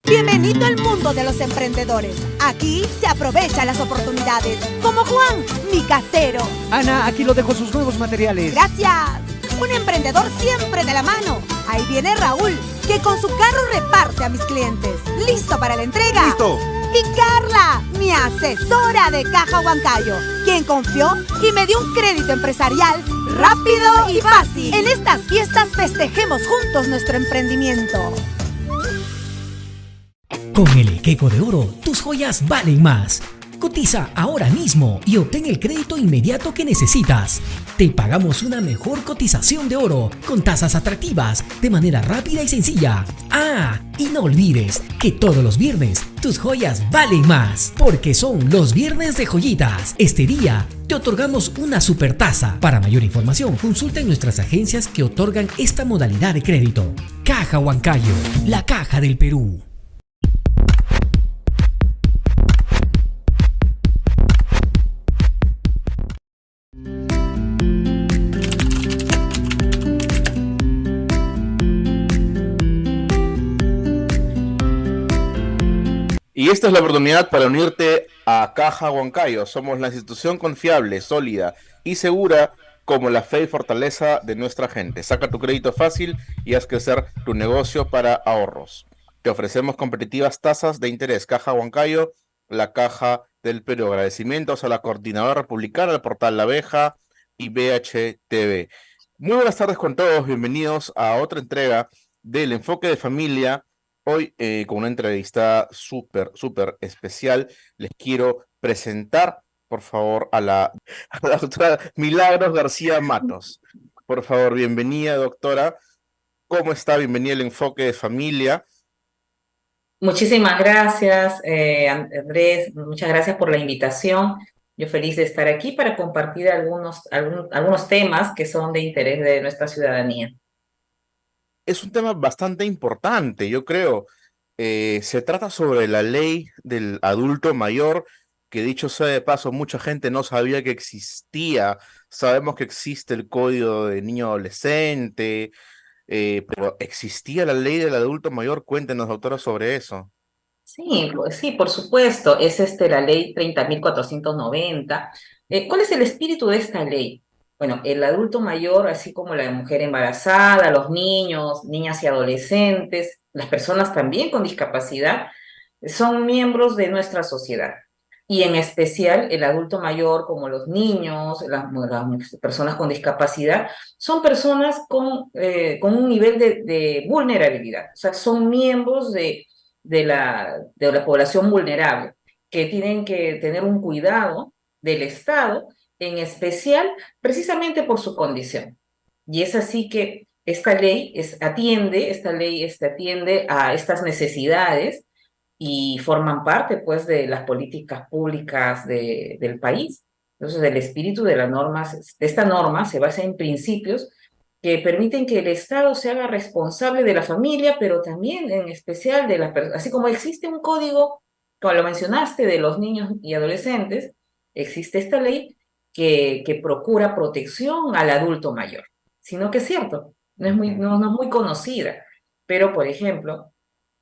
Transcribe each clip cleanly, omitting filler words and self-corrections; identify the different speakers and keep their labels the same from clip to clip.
Speaker 1: Bienvenido al mundo de los emprendedores. Aquí se aprovechan las oportunidades. Como Juan, mi casero.
Speaker 2: Ana, aquí lo dejo sus nuevos materiales.
Speaker 1: Gracias. Un emprendedor siempre de la mano. Ahí viene Raúl, que con su carro reparte a mis clientes. ¿Listo para la entrega?
Speaker 2: ¡Listo!
Speaker 1: Y Carla, mi asesora de Caja Huancayo, quien confió y me dio un crédito empresarial rápido y fácil. En estas fiestas festejemos juntos nuestro emprendimiento.
Speaker 3: Con el Equeco de Oro, tus joyas valen más. Cotiza ahora mismo y obtén el crédito inmediato que necesitas. Te pagamos una mejor cotización de oro con tasas atractivas de manera rápida y sencilla. Ah, y no olvides que todos los viernes tus joyas valen más, porque son los viernes de joyitas. Este día te otorgamos una super tasa. Para mayor información, consulta en nuestras agencias que otorgan esta modalidad de crédito. Caja Huancayo, la caja del Perú.
Speaker 4: Y esta es la oportunidad para unirte a Caja Huancayo. Somos la institución confiable, sólida y segura como la fe y fortaleza de nuestra gente. Saca tu crédito fácil y haz crecer tu negocio para ahorros. Te ofrecemos competitivas tasas de interés. Caja Huancayo, la caja del Perú. Agradecimientos a la Coordinadora Republicana, al portal La Abeja y BHTV. Muy buenas tardes con todos. Bienvenidos a otra entrega del Enfoque de Familia. Hoy con una entrevista súper especial. Les quiero presentar, por favor, a la doctora Milagros García Matos. Por favor, bienvenida, doctora. ¿Cómo está? Bienvenida al Enfoque de Familia.
Speaker 5: Muchísimas gracias, Andrés. Muchas gracias por la invitación. Yo feliz de estar aquí para compartir algunos temas que son de interés de nuestra ciudadanía.
Speaker 4: Es un tema bastante importante, yo creo. Se trata sobre la ley del adulto mayor, que dicho sea de paso, mucha gente no sabía que existía. Sabemos que existe el Código de Niño Adolescente, pero ¿existía la ley del adulto mayor? Cuéntenos, doctora, sobre eso.
Speaker 5: Sí, pues sí, por supuesto. Es la ley 30.490. ¿Cuál es el espíritu de esta ley? Bueno, el adulto mayor, así como la mujer embarazada, los niños, niñas y adolescentes, las personas también con discapacidad, son miembros de nuestra sociedad. Y en especial el adulto mayor, como los niños, las personas con discapacidad, son personas con un nivel de vulnerabilidad. O sea, son miembros de la población vulnerable, que tienen que tener un cuidado del Estado, en especial precisamente por su condición. Y es así que esta ley atiende a estas necesidades y forman parte, pues, de las políticas públicas del país. Entonces, el espíritu de esta norma se basa en principios que permiten que el Estado se haga responsable de la familia, pero también en especial de las personas. Así como existe un código, como lo mencionaste, de los niños y adolescentes, existe esta ley que procura protección al adulto mayor. Sino que es cierto, no es muy conocida, pero, por ejemplo,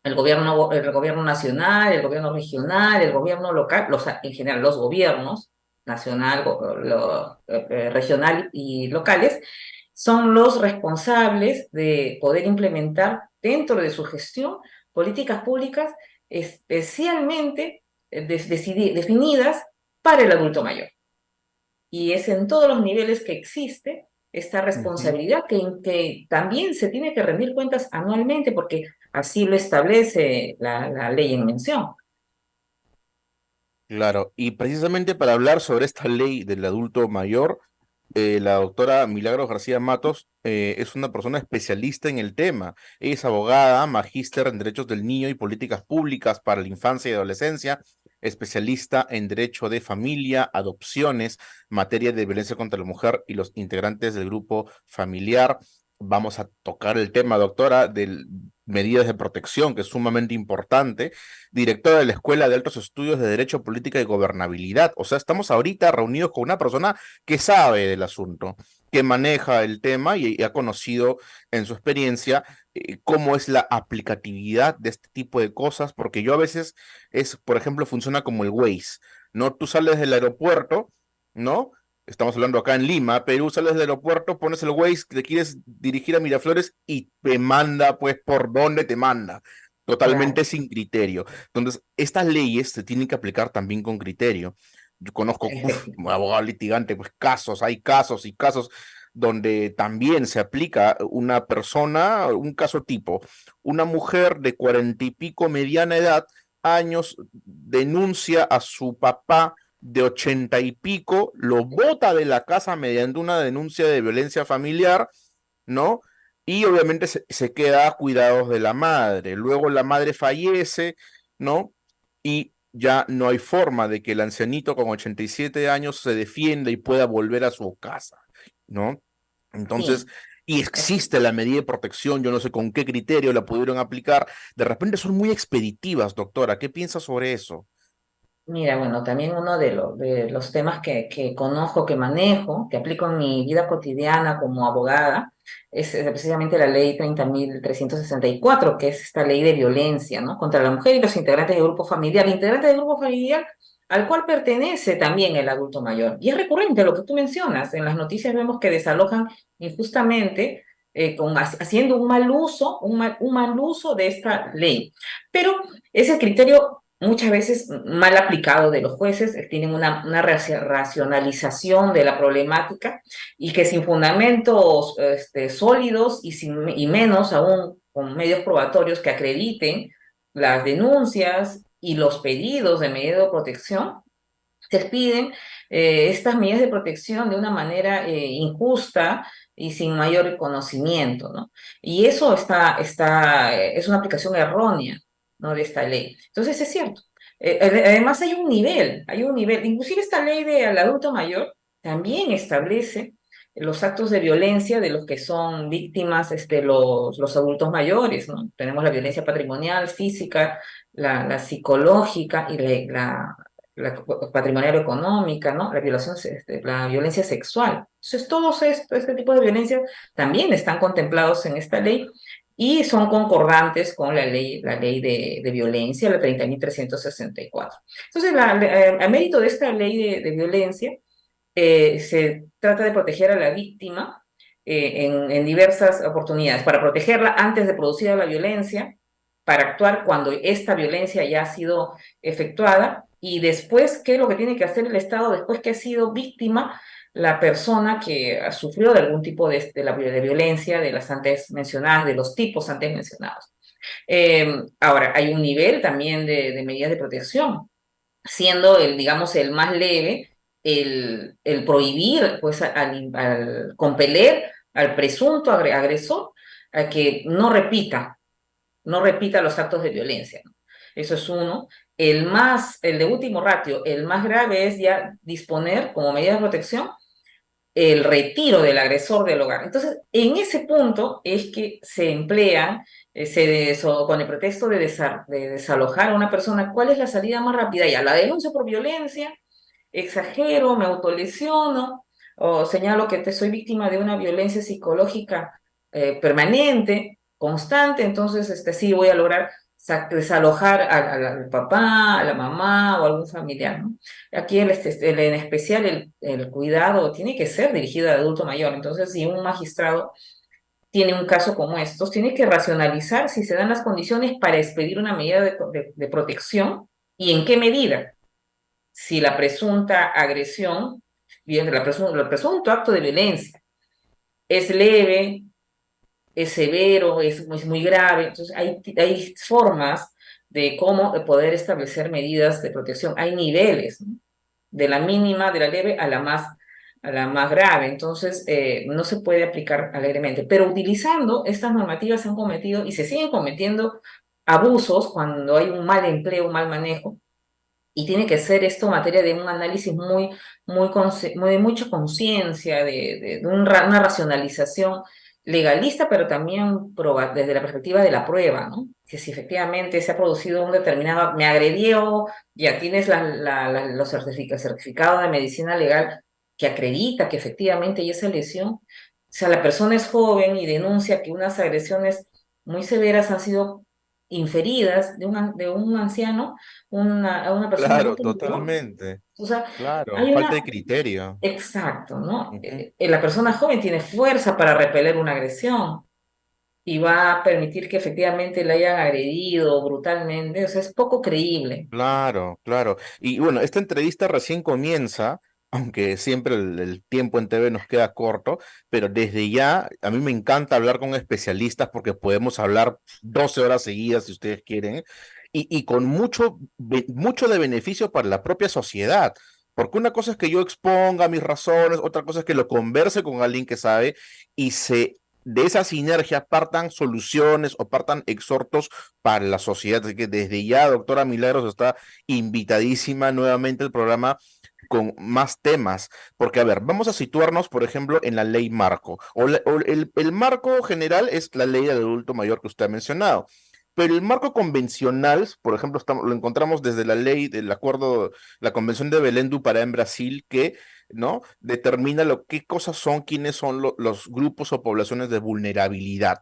Speaker 5: el gobierno nacional, el gobierno regional, el gobierno local, en general los gobiernos nacional, regional y locales, son los responsables de poder implementar dentro de su gestión políticas públicas especialmente definidas para el adulto mayor. Y es en todos los niveles que existe esta responsabilidad que también se tiene que rendir cuentas anualmente, porque así lo establece la ley en mención.
Speaker 4: Claro, y precisamente para hablar sobre esta ley del adulto mayor, la doctora Milagros García Matos es una persona especialista en el tema. Es abogada, magíster en Derechos del Niño y Políticas Públicas para la Infancia y Adolescencia, especialista en Derecho de Familia, Adopciones, materia de violencia contra la mujer y los integrantes del grupo familiar. vamos a tocar el tema, doctora, de medidas de protección, que es sumamente importante, directora de la Escuela de Altos Estudios de Derecho, Política y Gobernabilidad. O sea, estamos ahorita reunidos con una persona que sabe del asunto, que maneja el tema y ha conocido en su experiencia cómo es la aplicatividad de este tipo de cosas, porque yo a veces por ejemplo, funciona como el Waze, ¿no? Tú sales del aeropuerto, ¿no? Estamos hablando acá en Lima, Perú, sales del aeropuerto, pones el Waze, te quieres dirigir a Miraflores y te manda, pues, por dónde te manda,
Speaker 5: Claro.
Speaker 4: totalmente sin criterio. Entonces, estas leyes se tienen que aplicar también con criterio. Yo conozco, como abogado litigante, pues casos, hay casos y casos donde también se aplica una persona, un caso tipo, una mujer de 40 y pico, mediana edad, años, denuncia a su papá de 80 y pico, lo bota de la casa mediante una denuncia de violencia familiar, ¿no? Y obviamente se queda a cuidados de la madre. Luego la madre fallece, ¿no? Y ya no hay forma de que el ancianito con 87 años se defienda y pueda volver a su casa, ¿no? Entonces,
Speaker 5: Sí.
Speaker 4: y existe la medida de protección, yo no sé con qué criterio la pudieron aplicar. De repente son muy expeditivas, doctora. ¿Qué piensa sobre eso?
Speaker 5: Mira, bueno, también uno de los temas que conozco, que manejo, que aplico en mi vida cotidiana como abogada, es precisamente la ley 30.364, que es esta ley de violencia, ¿no? Contra la mujer y los integrantes del grupo familiar. Integrantes del grupo familiar al cual pertenece también el adulto mayor. Y es recurrente lo que tú mencionas. En las noticias vemos que desalojan injustamente, haciendo un mal uso, un mal uso de esta ley. Pero ese criterio muchas veces mal aplicado de los jueces, tienen una racionalización de la problemática y que sin fundamentos sólidos y menos aún con medios probatorios que acrediten las denuncias y los pedidos de medidas de protección, se piden estas medidas de protección de una manera injusta y sin mayor conocimiento, ¿no? Y eso es una aplicación errónea, ¿no? De esta ley. Entonces es cierto. Además hay un nivel, inclusive esta ley del adulto mayor también establece los actos de violencia de los que son víctimas los adultos mayores, ¿no? Tenemos la violencia patrimonial, física, la psicológica y la patrimonial o económica, ¿no? La violencia sexual. Entonces, todos este tipo de violencias también están contemplados en esta ley y son concordantes con la ley de violencia, la 30.364. Entonces, a mérito de esta ley de violencia, se trata de proteger a la víctima en diversas oportunidades, para protegerla antes de producir la violencia, para actuar cuando esta violencia ya ha sido efectuada y después, ¿qué es lo que tiene que hacer el Estado después que ha sido víctima la persona que ha sufrido de algún tipo de violencia, de las antes mencionadas, de los tipos antes mencionados? Ahora, hay un nivel también de medidas de protección, siendo digamos, el más leve, el prohibir, pues, al compeler al presunto agresor a que no repita los actos de violencia, ¿no? Eso es uno. El de último ratio, el más grave es ya disponer como medida de protección el retiro del agresor del hogar. Entonces, en ese punto es que se emplean, con el pretexto de desalojar a una persona, ¿cuál es la salida más rápida? Ya, la denuncia por violencia, exagero, me autolesiono, o señalo que soy víctima de una violencia psicológica permanente, constante, entonces sí voy a lograr desalojar al papá, a la mamá o a algún familiar, ¿no? Aquí en especial el cuidado tiene que ser dirigido al adulto mayor. Entonces, si un magistrado tiene un caso como estos, tiene que racionalizar si se dan las condiciones para expedir una medida de protección y en qué medida. Si la presunta agresión, bien, el presunto acto de violencia es leve, es severo, es muy grave. Entonces, hay formas de cómo poder establecer medidas de protección. Hay niveles, ¿no? De la mínima, de la leve a la más grave. Entonces, no se puede aplicar alegremente. Pero utilizando estas normativas se han cometido y se siguen cometiendo abusos cuando hay un mal empleo, un mal manejo. Y tiene que ser esto materia de un análisis muy de mucha conciencia, una racionalización legalista, pero también desde la perspectiva de la prueba, ¿no? Que si efectivamente se ha producido un determinado, me agredió, ya tienes los certificados de medicina legal que acredita que efectivamente hay esa lesión. O sea, la persona es joven y denuncia que unas agresiones muy severas han sido inferidas de un anciano a una persona
Speaker 4: Claro,
Speaker 5: adulta mayor.
Speaker 4: totalmente.
Speaker 5: O sea,
Speaker 4: Claro,
Speaker 5: hay
Speaker 4: falta
Speaker 5: una...
Speaker 4: de criterio.
Speaker 5: Exacto, ¿no?
Speaker 4: Ujú.
Speaker 5: La persona joven tiene fuerza para repeler una agresión y va a permitir que efectivamente la hayan agredido brutalmente, o sea, es poco creíble.
Speaker 4: Claro, claro. Y bueno, esta entrevista recién comienza, aunque siempre el tiempo en TV nos queda corto, pero desde ya a mí me encanta hablar con especialistas porque podemos hablar 12 horas seguidas si ustedes quieren y con mucho de beneficio para la propia sociedad. Porque una cosa es que yo exponga mis razones, otra cosa es que lo converse con alguien que sabe y de esa sinergia partan soluciones o partan exhortos para la sociedad. Así que desde ya, doctora Milagros, está invitadísima nuevamente al programa con más temas, porque a ver, vamos a situarnos, por ejemplo, en la ley marco, el marco general es la ley del adulto mayor que usted ha mencionado, pero el marco convencional, por ejemplo, lo encontramos desde la ley del acuerdo, la Convención de Belém do Pará en Brasil, que ¿no? Determina qué cosas son, quiénes son los grupos o poblaciones de vulnerabilidad.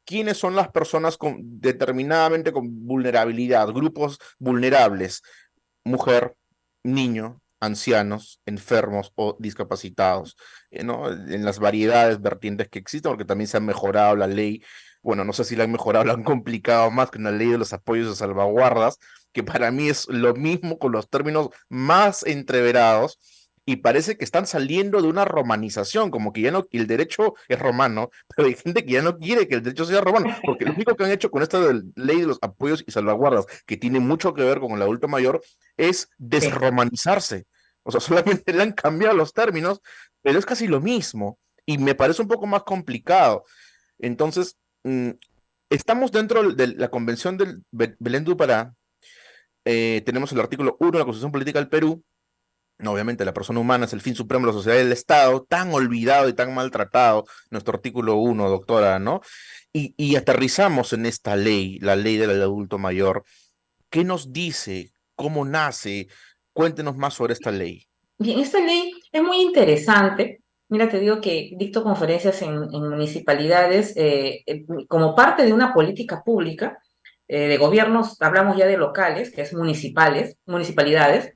Speaker 4: ¿Quiénes son las personas determinadamente con vulnerabilidad? Grupos vulnerables, mujer, niño, ancianos, enfermos o discapacitados, ¿no? En las variedades vertientes que existen, porque también se ha mejorado la ley. Bueno, no sé si la han mejorado, la han complicado más que una ley de los apoyos de salvaguardas, que para mí es lo mismo con los términos más entreverados y parece que están saliendo de una romanización, como que ya no, el derecho es romano, pero hay gente que ya no quiere que el derecho sea romano, porque lo único que han hecho con esta ley de los apoyos y salvaguardas, que tiene mucho que ver con el adulto mayor, es
Speaker 5: Sí.
Speaker 4: desromanizarse. O sea, solamente le han cambiado los términos, pero es casi lo mismo. Y me parece un poco más complicado. Entonces, estamos dentro de la Convención del Belém do Pará. Tenemos el artículo 1 de la Constitución Política del Perú. No, obviamente, la persona humana es el fin supremo de la sociedad y del Estado, tan olvidado y tan maltratado, nuestro artículo 1, doctora, ¿no? Y aterrizamos en esta ley, la ley del adulto mayor. ¿Qué nos dice? ¿Cómo nace? Cuéntenos más sobre esta ley.
Speaker 5: Bien, esta ley es muy interesante. Mira, te digo que dicto conferencias en municipalidades como parte de una política pública de gobiernos, hablamos ya de locales, que es municipalidades.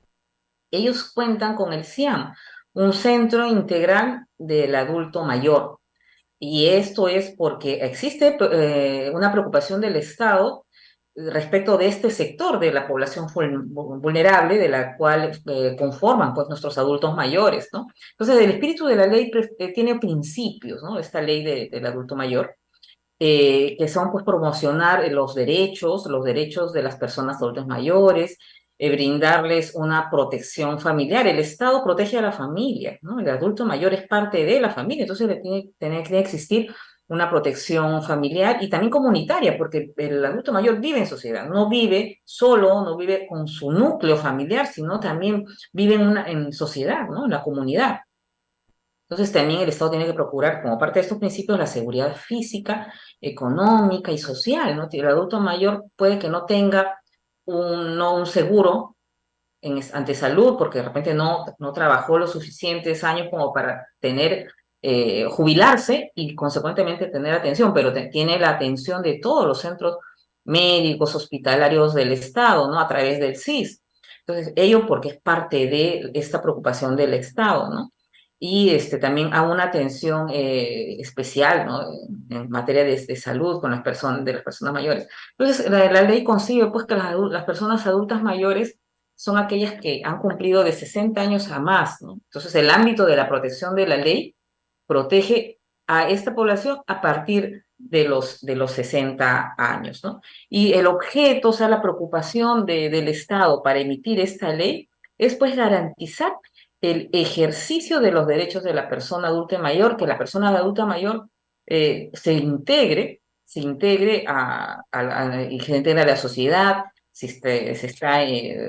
Speaker 5: Ellos cuentan con el CIAM, un centro integral del adulto mayor. Y esto es porque existe una preocupación del Estado respecto de este sector de la población vulnerable, de la cual conforman pues, nuestros adultos mayores, ¿no? Entonces, el espíritu de la ley tiene principios, ¿no? Esta ley del adulto mayor, que son pues promocionar los derechos de las personas adultas mayores, brindarles una protección familiar. El Estado protege a la familia, ¿no? El adulto mayor es parte de la familia, entonces tiene que existir una protección familiar y también comunitaria, porque el adulto mayor vive en sociedad, no vive solo, no vive con su núcleo familiar, sino también vive en sociedad, ¿no? En la comunidad. Entonces también el Estado tiene que procurar, como parte de estos principios, la seguridad física, económica y social, ¿no? El adulto mayor puede que no tenga no un seguro ante salud, porque de repente no trabajó los suficientes años como para jubilarse y consecuentemente tener atención, pero tiene la atención de todos los centros médicos, hospitalarios del Estado, ¿no? A través del SIS. Entonces, ello porque es parte de esta preocupación del Estado, ¿no? Y también a una atención especial, ¿no? En materia de salud con de las personas mayores. Entonces, la ley concibe pues que las personas adultas mayores son aquellas que han cumplido de 60 años a más, ¿no? Entonces, el ámbito de la protección de la ley protege a esta población a partir de los 60 años, ¿no? Y el objeto, o sea, la preocupación del Estado para emitir esta ley es pues garantizar el ejercicio de los derechos de la persona adulta mayor, que la persona adulta mayor se integre y se integre a la sociedad, si se está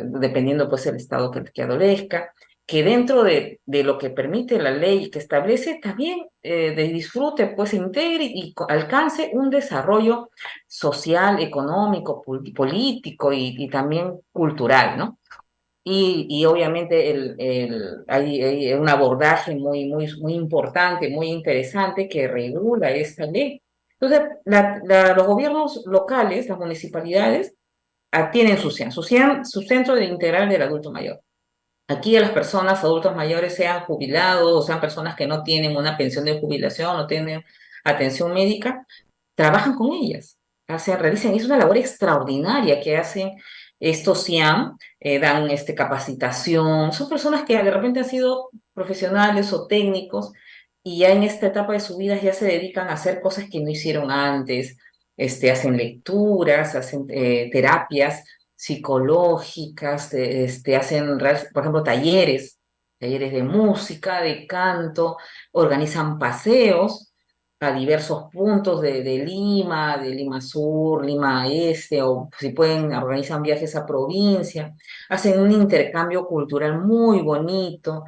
Speaker 5: dependiendo pues el estado que adolezca, que dentro de lo que permite la ley que establece, también de disfrute, pues integre y alcance un desarrollo social, económico, político y también cultural, ¿no? Y obviamente hay un abordaje muy importante, muy interesante que regula esta ley. Entonces, los gobiernos locales, las municipalidades, tienen su centro de integral del adulto mayor. Aquí a las personas adultos mayores, sean jubilados o sean personas que no tienen una pensión de jubilación, no tienen atención médica, trabajan con ellas, realizan, es una labor extraordinaria que hacen estos CIAM, dan capacitación, son personas que de repente han sido profesionales o técnicos y ya en esta etapa de su vida ya se dedican a hacer cosas que no hicieron antes, hacen lecturas, hacen terapias psicológicas, hacen, por ejemplo, talleres de música, de canto, organizan paseos a diversos puntos de Lima Sur, Lima Este, o si pueden, organizan viajes a provincia, hacen un intercambio cultural muy bonito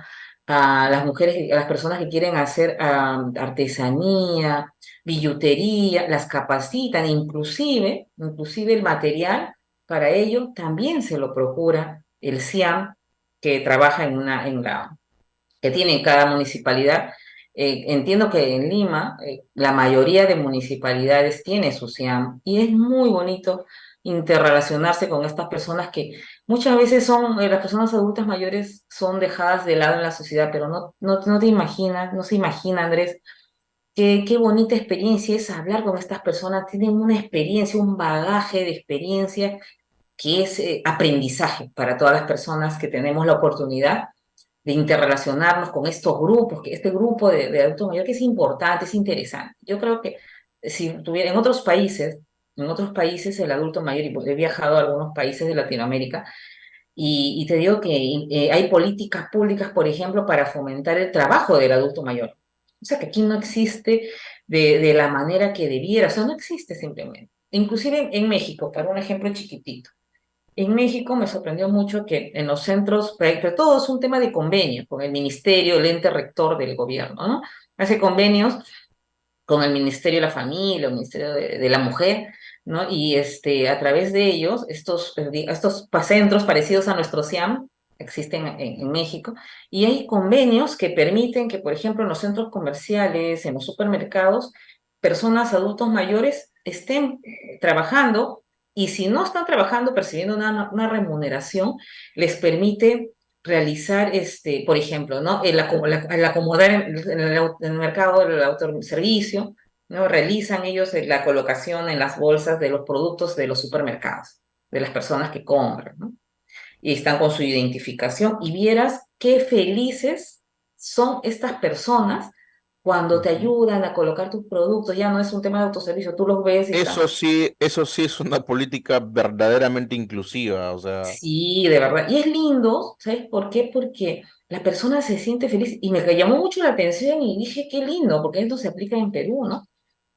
Speaker 5: a las mujeres, a las personas que quieren hacer artesanía, billutería, las capacitan, inclusive el material para ello también se lo procura el CIAM que trabaja que tiene en cada municipalidad. Entiendo que en Lima la mayoría de municipalidades tiene su CIAM y es muy bonito interrelacionarse con estas personas que muchas veces son, las personas adultas mayores son dejadas de lado en la sociedad, pero no te imaginas, no se imagina, Andrés, qué bonita experiencia es hablar con estas personas, tienen una experiencia, un bagaje de experiencia que es aprendizaje para todas las personas que tenemos la oportunidad de interrelacionarnos con estos grupos, que este grupo de adultos mayores que es importante, es interesante. Yo creo que si tuviera en otros países el adulto mayor, y he viajado a algunos países de Latinoamérica, y te digo que hay políticas públicas, por ejemplo, para fomentar el trabajo del adulto mayor. O sea, que aquí no existe de la manera que debiera, o sea, no existe simplemente. Inclusive en México, para un ejemplo chiquitito. En México me sorprendió mucho que en los centros, pero todo es un tema de convenio con el ministerio, el ente rector del gobierno, ¿no? Hace convenios con el Ministerio de la Familia, el Ministerio de la Mujer, ¿no? Y a través de ellos, estos centros parecidos a nuestro CIAM existen en México, y hay convenios que permiten que, por ejemplo, en los centros comerciales, en los supermercados, personas adultos mayores estén trabajando y si no están trabajando percibiendo una remuneración, les permite realizar, por ejemplo, ¿no? El acomodar en el mercado del autoservicio, ¿no? Realizan ellos la colocación en las bolsas de los productos de los supermercados, de las personas que compran, ¿no? Y están con su identificación y vieras qué felices son estas personas cuando te ayudan a colocar tus productos. Ya no es un tema de autoservicio, tú los ves y están.
Speaker 4: Eso sí es una política verdaderamente inclusiva, o sea,
Speaker 5: Sí, de verdad. Y es lindo, ¿sabes por qué? Porque la persona se siente feliz. Y me llamó mucho la atención y dije, qué lindo, porque esto se aplica en Perú, ¿no?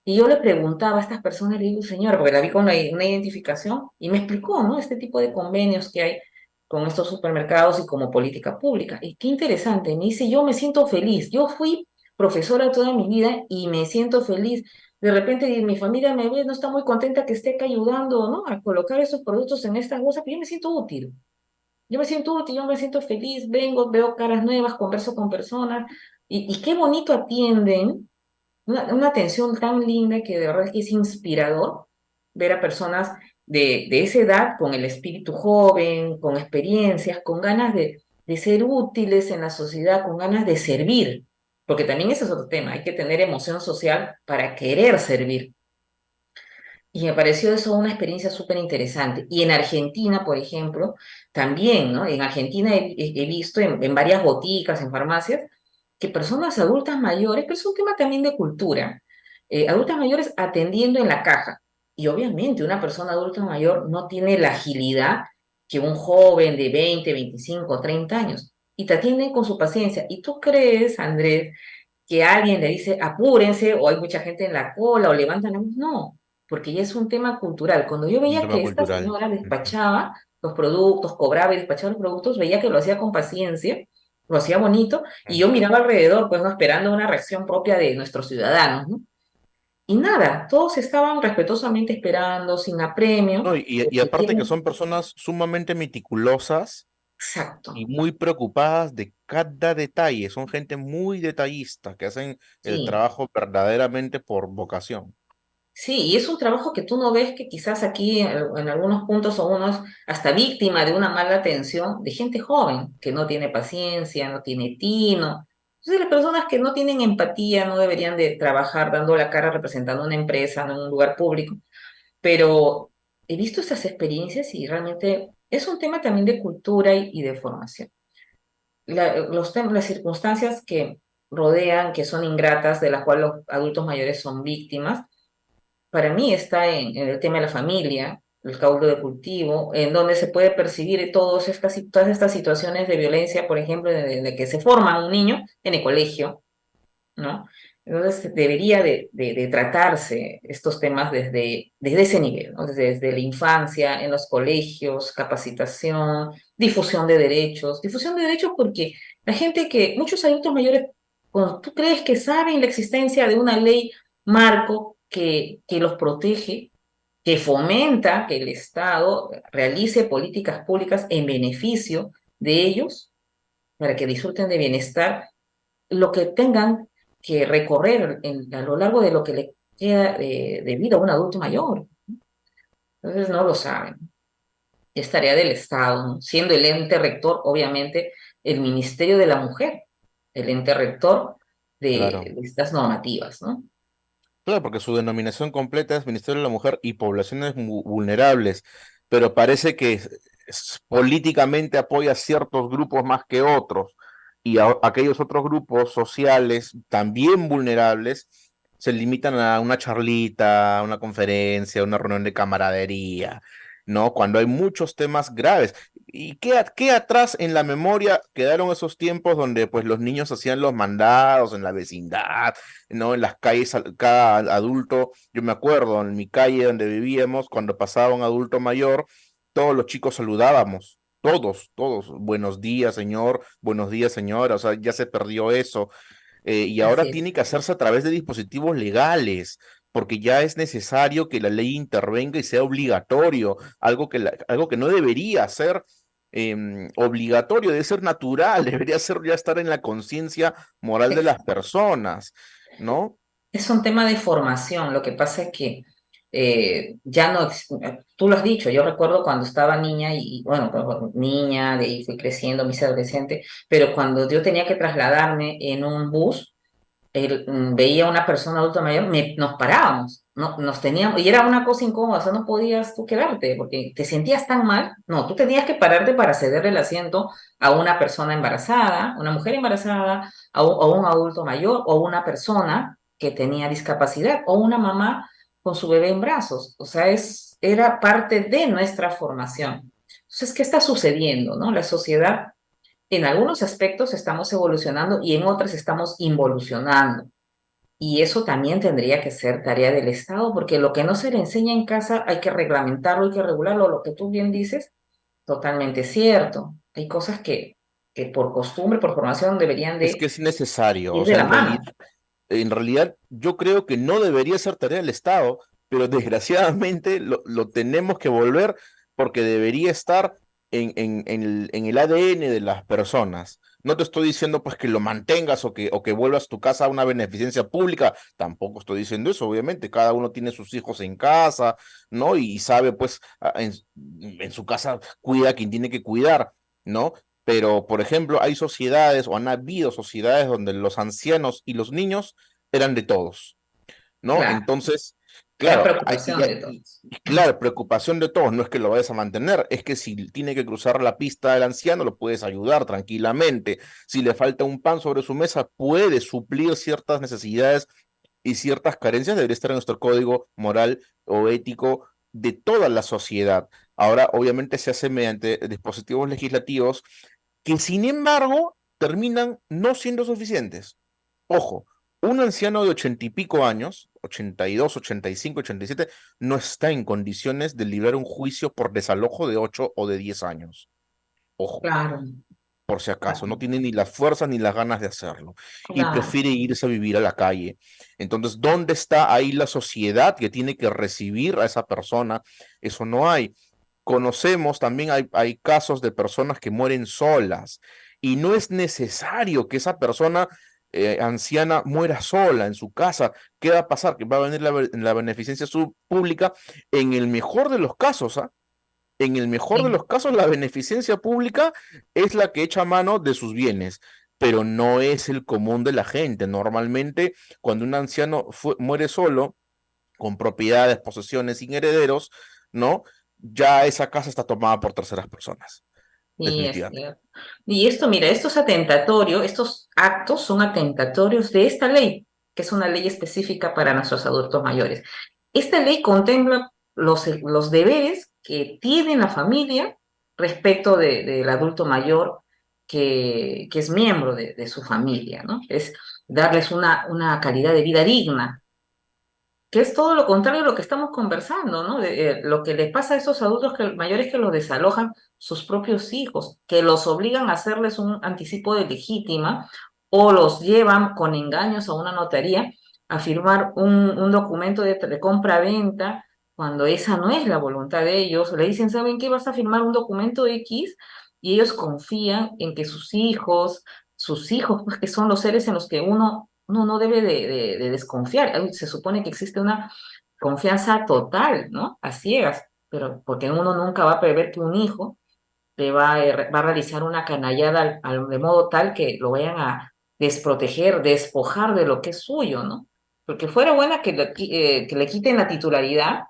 Speaker 5: Y yo le preguntaba a estas personas, le digo, señora, porque la vi con una identificación, y me explicó, ¿no? Este tipo de convenios que hay con estos supermercados y como política pública. Y qué interesante, me dice, yo me siento feliz. Yo fui profesora toda mi vida y me siento feliz. De repente mi familia me ve, no está muy contenta que esté acá ayudando, ¿no? A colocar esos productos en estas bolsas, pero yo me siento útil. Yo me siento útil, yo me siento feliz, vengo, veo caras nuevas, converso con personas, y qué bonito atienden, una atención tan linda que de verdad que es inspirador ver a personas de esa edad con el espíritu joven, con experiencias, con ganas de ser útiles en la sociedad, con ganas de servir, porque también ese es otro tema, hay que tener emoción social para querer servir. Y me pareció eso una experiencia súper interesante. Y en Argentina, por ejemplo, también, ¿no? En Argentina he visto en varias boticas, en farmacias, que personas adultas mayores, pero es un tema también de cultura, adultas mayores atendiendo en la caja. Y obviamente una persona adulta mayor no tiene la agilidad que un joven de 20, 25, 30 años. Y te atienden con su paciencia. ¿Y tú crees, Andrés, que alguien le dice apúrense o hay mucha gente en la cola o levantan la mano? No, porque ya es un tema cultural. Cuando yo
Speaker 4: un
Speaker 5: veía
Speaker 4: tema
Speaker 5: que esta
Speaker 4: cultural.
Speaker 5: señora
Speaker 4: Ujú.
Speaker 5: despachaba los productos, cobraba y despachaba los productos, veía que lo hacía con paciencia lo hacía bonito, y yo miraba alrededor, pues, ¿no? Esperando una reacción propia de nuestros ciudadanos, ¿no? Y nada, todos estaban respetuosamente esperando, sin apremio.
Speaker 4: No, y aparte que son personas sumamente meticulosas
Speaker 5: Exacto,
Speaker 4: y muy preocupadas de cada detalle. Son gente muy detallista que hacen el
Speaker 5: sí.
Speaker 4: trabajo verdaderamente por vocación.
Speaker 5: Sí, y es un trabajo que tú no ves que quizás aquí en algunos puntos son unos hasta víctima de una mala atención de gente joven que no tiene paciencia, no tiene tino. Entonces las personas que no tienen empatía no deberían de trabajar dando la cara representando una empresa, no en un lugar público. Pero he visto estas experiencias y realmente es un tema también de cultura y de formación. Las circunstancias que rodean, que son ingratas, de las cuales los adultos mayores son víctimas, para mí está en el tema de la familia, el caldo de cultivo, en donde se puede percibir todas estas situaciones de violencia, por ejemplo, de que se forma un niño en el colegio, ¿no? Entonces debería de tratarse estos temas desde ese nivel, ¿no? Desde la infancia, en los colegios, capacitación, difusión de derechos porque la gente muchos adultos mayores, cuando tú crees que saben la existencia de una ley marco que los protege, que fomenta que el Estado realice políticas públicas en beneficio de ellos, para que disfruten de bienestar, lo que tengan que recorrer a lo largo de lo que le queda de vida a un adulto mayor. Entonces no lo saben. Es tarea del Estado, ¿no? Siendo el ente rector, obviamente, el Ministerio de la Mujer, el ente rector
Speaker 4: Claro.
Speaker 5: de estas normativas, ¿no?
Speaker 4: Claro, porque su denominación completa es Ministerio de la Mujer y Poblaciones Vulnerables, pero parece que políticamente apoya ciertos grupos más que otros, y aquellos otros grupos sociales también vulnerables se limitan a una charlita, a una conferencia, a una reunión de camaradería, ¿no? Cuando hay muchos temas graves. ¿Y qué atrás en la memoria quedaron esos tiempos donde pues los niños hacían los mandados en la vecindad? ¿No? En las calles, cada adulto, yo me acuerdo, en mi calle donde vivíamos, cuando pasaba un adulto mayor, todos los chicos saludábamos, todos, buenos días, señor, buenos días, señora, o sea, ya se perdió eso, y
Speaker 5: Así
Speaker 4: ahora
Speaker 5: es.
Speaker 4: tiene que hacerse a través de dispositivos legales, porque ya es necesario que la ley intervenga y sea obligatorio, algo que no debería ser obligatorio, debe ser natural, debería ser ya estar en la conciencia moral de las personas, ¿no?
Speaker 5: Es un tema de formación. Lo que pasa es que ya no, tú lo has dicho, yo recuerdo cuando estaba niña bueno, pues, niña, de ahí fui creciendo, me hice adolescente, pero cuando yo tenía que trasladarme en un bus, veía a una persona adulta mayor, nos parábamos, no, nos teníamos, y era una cosa incómoda, o sea, no podías tú quedarte porque te sentías tan mal, no, tú tenías que pararte para cederle el asiento a una persona embarazada, una mujer embarazada, a un adulto mayor o una persona que tenía discapacidad o una mamá con su bebé en brazos, o sea, era parte de nuestra formación. Entonces, ¿qué está sucediendo, no? La sociedad en algunos aspectos estamos evolucionando y en otros estamos involucionando. Y eso también tendría que ser tarea del Estado, porque lo que no se le enseña en casa hay que reglamentarlo, hay que regularlo. Lo que tú bien dices, totalmente cierto. Hay cosas que por costumbre, por formación, deberían
Speaker 4: Es que
Speaker 5: de
Speaker 4: es necesario,
Speaker 5: ir
Speaker 4: o
Speaker 5: de
Speaker 4: sea,
Speaker 5: la mano.
Speaker 4: en realidad yo creo que no debería ser tarea del Estado, pero desgraciadamente lo tenemos que volver porque debería estar en el ADN de las personas. No te estoy diciendo pues que lo mantengas o que vuelvas tu casa a una beneficencia pública, tampoco estoy diciendo eso, obviamente, cada uno tiene sus hijos en casa, ¿no? Y sabe pues en su casa cuida a quien tiene que cuidar, ¿no? Pero, por ejemplo, hay sociedades o han habido sociedades donde los ancianos y los niños eran de todos, ¿no?
Speaker 5: Claro,
Speaker 4: Entonces,
Speaker 5: era
Speaker 4: claro,
Speaker 5: preocupación de todos.
Speaker 4: claro, preocupación de todos, no es que lo vayas a mantener, es que si tiene que cruzar la pista del anciano, lo puedes ayudar tranquilamente. Si le falta un pan sobre su mesa, puede suplir ciertas necesidades y ciertas carencias, debería estar en nuestro código moral o ético de toda la sociedad. Ahora, obviamente, se hace mediante dispositivos legislativos que sin embargo terminan no siendo suficientes. Ojo, un anciano de 80 y pico años, 82, 85, 87, no está en condiciones de librar un juicio por desalojo de 8 o de 10 años. Ojo.
Speaker 5: Claro,
Speaker 4: por si acaso, no tiene ni las fuerzas ni las ganas de hacerlo y
Speaker 5: Claro.
Speaker 4: prefiere irse a vivir a la calle. Entonces, ¿dónde está ahí la sociedad que tiene que recibir a esa persona? Eso no hay. Conocemos también, hay casos de personas que mueren solas y no es necesario que esa persona anciana muera sola en su casa. ¿Qué va a pasar? Que va a venir la beneficencia pública en el mejor de los casos, ¿ah? En el mejor de
Speaker 5: Sí.
Speaker 4: los casos, la beneficencia pública es la que echa mano de sus bienes, pero no es el común de la gente. Normalmente, cuando un anciano muere solo, con propiedades, posesiones, sin herederos, ¿no? Ya esa casa está tomada por terceras personas,
Speaker 5: Sí, es
Speaker 4: definitivamente.
Speaker 5: cierto. Y esto, mira, esto es atentatorio, estos actos son atentatorios de esta ley, que es una ley específica para nuestros adultos mayores. Esta ley contempla los deberes que tiene la familia respecto del adulto mayor que es miembro de su familia, ¿no? Es darles una calidad de vida digna, que es todo lo contrario a lo que estamos conversando, ¿no? Lo que les pasa a esos adultos mayores que los desalojan sus propios hijos, que los obligan a hacerles un anticipo de legítima o los llevan con engaños a una notaría a firmar un documento de compra-venta cuando esa no es la voluntad de ellos. Le dicen, ¿saben qué? Vas a firmar un documento X y ellos confían en que sus hijos, pues que son los seres en los que uno no debe de desconfiar. Se supone que existe una confianza total, ¿no? A ciegas, pero porque uno nunca va a prever que un hijo le va a realizar una canallada de modo tal que lo vayan a desproteger, despojar de lo que es suyo, ¿no? Porque fuera buena que le quiten la titularidad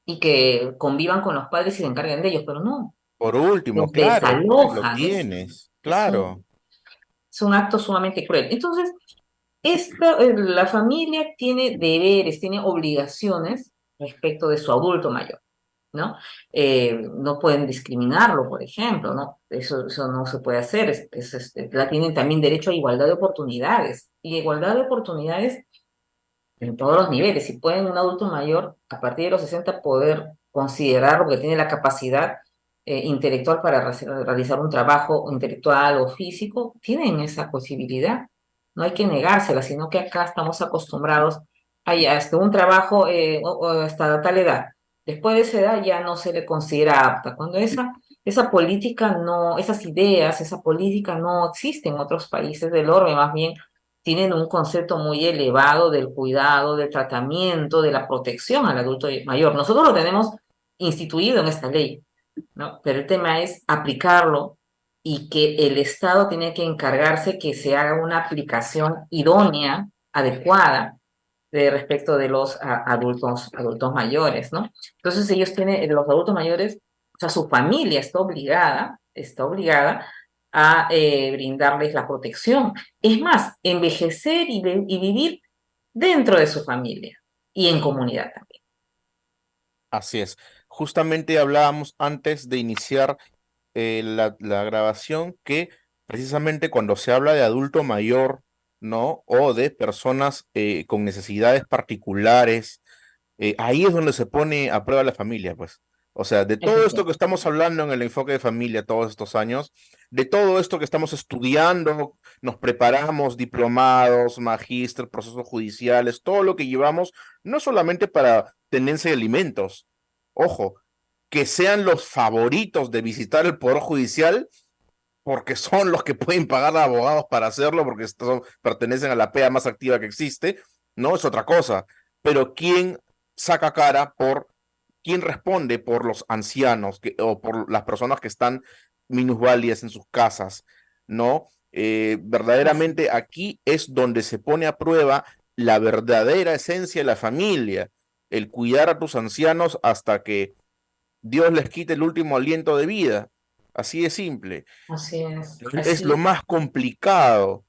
Speaker 5: y que convivan con los padres y se encarguen de ellos, pero no,
Speaker 4: Por último,
Speaker 5: los
Speaker 4: claro, ahí lo
Speaker 5: desalojan,
Speaker 4: tienes,
Speaker 5: es
Speaker 4: claro.
Speaker 5: es un acto sumamente cruel. Entonces, la familia tiene deberes, tiene obligaciones respecto de su adulto mayor, ¿no? No pueden discriminarlo, por ejemplo, ¿no? Eso no se puede hacer. Tienen también derecho a igualdad de oportunidades. Y igualdad de oportunidades en todos los niveles. Si pueden un adulto mayor, a partir de los 60 poder considerar que tiene la capacidad intelectual para realizar un trabajo intelectual o físico, tienen esa posibilidad. No hay que negársela, sino que acá estamos acostumbrados a hasta un trabajo o hasta tal edad. Después de esa edad ya no se le considera apta. Cuando esa política no, esas ideas, esa política no existe en otros países del orbe, más bien tienen un concepto muy elevado del cuidado, del tratamiento, de la protección al adulto mayor. Nosotros lo tenemos instituido en esta ley, ¿no? Pero el tema es aplicarlo y que el Estado tiene que encargarse que se haga una aplicación idónea, adecuada, respecto de los adultos mayores, ¿no? Entonces ellos tienen, los adultos mayores, o sea, su familia está obligada a brindarles la protección. Es más, envejecer y vivir dentro de su familia y en comunidad también.
Speaker 4: Así es. Justamente hablábamos antes de iniciar la grabación que precisamente cuando se habla de adulto mayor, ¿no? O de personas con necesidades particulares, ahí es donde se pone a prueba la familia, pues. O sea, de todo esto que estamos hablando en el enfoque de familia todos estos años, de todo esto que estamos estudiando, nos preparamos, diplomados, magíster, procesos judiciales, todo lo que llevamos, no solamente para tenencia de alimentos, ojo, que sean los favoritos de visitar el Poder Judicial, porque son los que pueden pagar a abogados para hacerlo, porque pertenecen a la PEA más activa que existe, no es otra cosa. Pero ¿quién saca cara por, quién responde por los ancianos o por las personas que están minusválidas en sus casas? ¿No? Verdaderamente aquí es donde se pone a prueba la verdadera esencia de la familia, el cuidar a tus ancianos hasta que Dios les quite el último aliento de vida. Así de simple.
Speaker 5: Así es,
Speaker 4: Es
Speaker 5: así
Speaker 4: lo
Speaker 5: es.
Speaker 4: más complicado,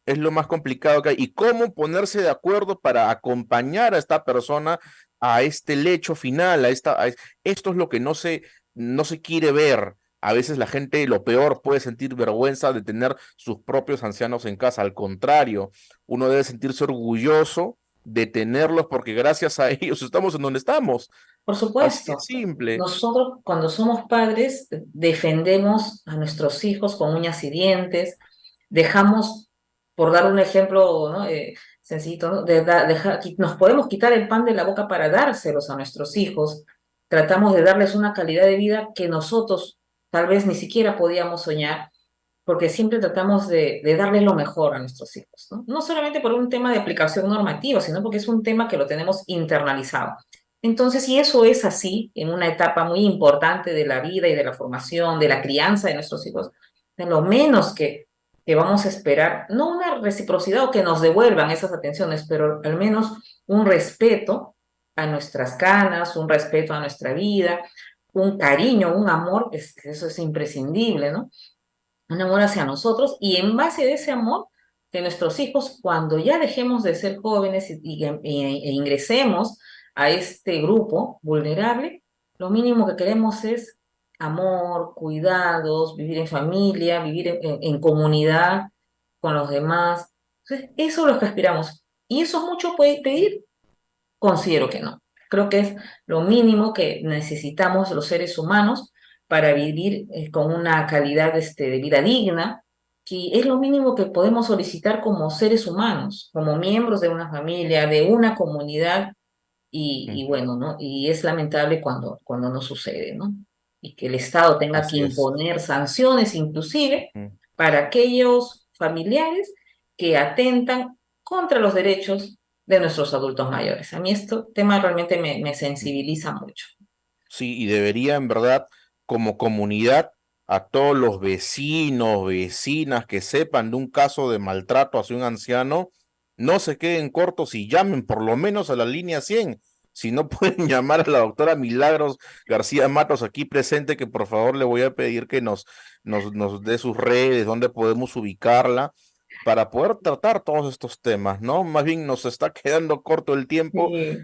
Speaker 4: es lo más complicado que hay. Y cómo ponerse de acuerdo para acompañar a esta persona a este lecho final, esto es lo que no se quiere ver. A veces la gente, lo peor, puede sentir vergüenza de tener sus propios ancianos en casa. Al contrario, uno debe sentirse orgulloso de tenerlos porque gracias a ellos estamos en donde estamos.
Speaker 5: Por
Speaker 4: Así
Speaker 5: supuesto.
Speaker 4: de simple.
Speaker 5: Nosotros, cuando somos padres, defendemos a nuestros hijos con uñas y dientes, dejamos, por dar un ejemplo, ¿no? Sencillito, ¿no? Nos podemos quitar el pan de la boca para dárselos a nuestros hijos. Tratamos de darles una calidad de vida que nosotros tal vez ni siquiera podíamos soñar, porque siempre tratamos de darles lo mejor a nuestros hijos, ¿no? No solamente por un tema de aplicación normativa, sino porque es un tema que lo tenemos internalizado. Entonces, si eso es así, en una etapa muy importante de la vida y de la formación, de la crianza de nuestros hijos, de lo menos que vamos a esperar, no una reciprocidad o que nos devuelvan esas atenciones, pero al menos un respeto a nuestras canas, un respeto a nuestra vida, un cariño, un amor, eso es imprescindible, ¿no? Un amor hacia nosotros, y en base de ese amor, que nuestros hijos, cuando ya dejemos de ser jóvenes e ingresemos a este grupo vulnerable, lo mínimo que queremos es amor, cuidados, vivir en familia, vivir en comunidad con los demás. Entonces, eso es lo que aspiramos. ¿Y eso es mucho pedir? Considero que no. Creo que es lo mínimo que necesitamos los seres humanos para vivir con una calidad de vida digna, que es lo mínimo que podemos solicitar como seres humanos, como miembros de una familia, de una comunidad. Y bueno, ¿no? Y es lamentable cuando no sucede, ¿no? Y que el Estado tenga que imponer sanciones inclusive para aquellos familiares que atentan contra los derechos de nuestros adultos mayores. A mí este tema realmente me sensibiliza mucho.
Speaker 4: Sí, y debería, en verdad, como comunidad, a todos los vecinos, vecinas que sepan de un caso de maltrato hacia un anciano, no se queden cortos y llamen por lo menos a la línea 100. Si no pueden llamar a la doctora Milagros García Matos aquí presente, que por favor le voy a pedir que nos dé sus redes, dónde podemos ubicarla, para poder tratar todos estos temas, ¿no? Más bien nos está quedando corto el tiempo.
Speaker 5: Sí.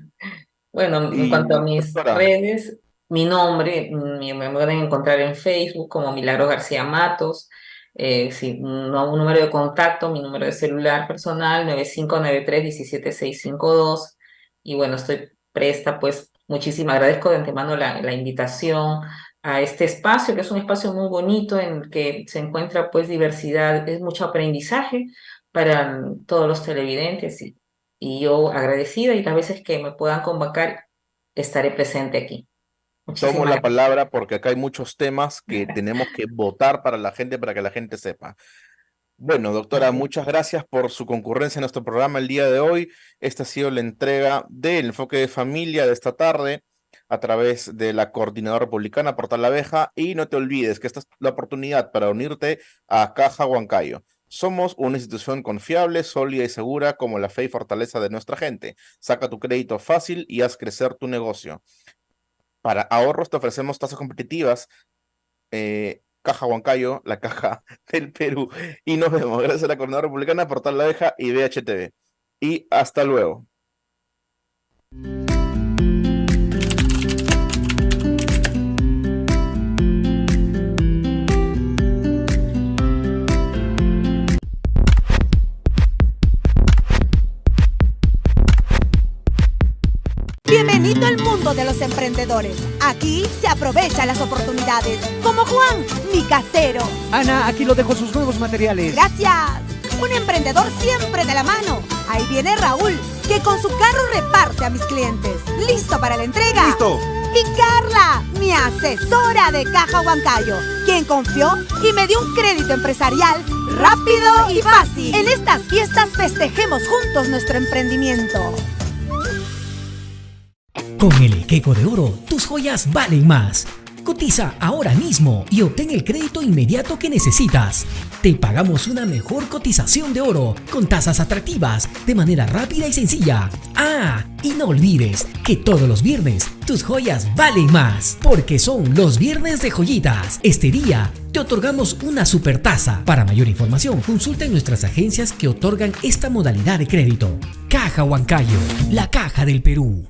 Speaker 5: Bueno, en cuanto a mis redes, mi nombre, me pueden encontrar en Facebook como Milagros García Matos. Sí, un número de contacto, mi número de celular personal, 9593-17652. Y bueno, estoy presta, pues muchísimas agradezco de antemano la invitación a este espacio, que es un espacio muy bonito en el que se encuentra pues diversidad, es mucho aprendizaje para todos los televidentes, y yo agradecida, y las veces que me puedan convocar estaré presente aquí.
Speaker 4: Tomo la palabra porque acá hay muchos temas que tenemos que votar para la gente, para que la gente sepa. Bueno, doctora, muchas gracias por su concurrencia en nuestro programa el día de hoy. Esta ha sido la entrega del Enfoque de Familia de esta tarde a través de la Coordinadora Republicana Portal La Abeja, y no te olvides que esta es la oportunidad para unirte a Caja Huancayo. Somos una institución confiable, sólida y segura como la fe y fortaleza de nuestra gente. Saca tu crédito fácil y haz crecer tu negocio. Para ahorros te ofrecemos tasas competitivas. Caja Huancayo, la caja del Perú. Y nos vemos. Gracias a la Coordinadora Republicana, Portal La Abeja y BHTV. Y hasta luego.
Speaker 1: Bienvenido al mundo de los emprendedores. Aquí se aprovechan las oportunidades. Como Juan, mi casero.
Speaker 2: Ana, aquí lo dejo sus nuevos materiales.
Speaker 1: Gracias. Un emprendedor siempre de la mano. Ahí viene Raúl, que con su carro reparte a mis clientes. ¿Listo para la entrega?
Speaker 2: ¡Listo!
Speaker 1: Y Carla, mi asesora de Caja Huancayo, quien confió y me dio un crédito empresarial rápido y fácil. En estas fiestas festejemos juntos nuestro emprendimiento.
Speaker 3: Con el Queco de Oro, tus joyas valen más. Cotiza ahora mismo y obtén el crédito inmediato que necesitas. Te pagamos una mejor cotización de oro con tasas atractivas de manera rápida y sencilla. Ah, y no olvides que todos los viernes tus joyas valen más, porque son los viernes de joyitas. Este día te otorgamos una super tasa. Para mayor información, consulta en nuestras agencias que otorgan esta modalidad de crédito. Caja Huancayo, la caja del Perú.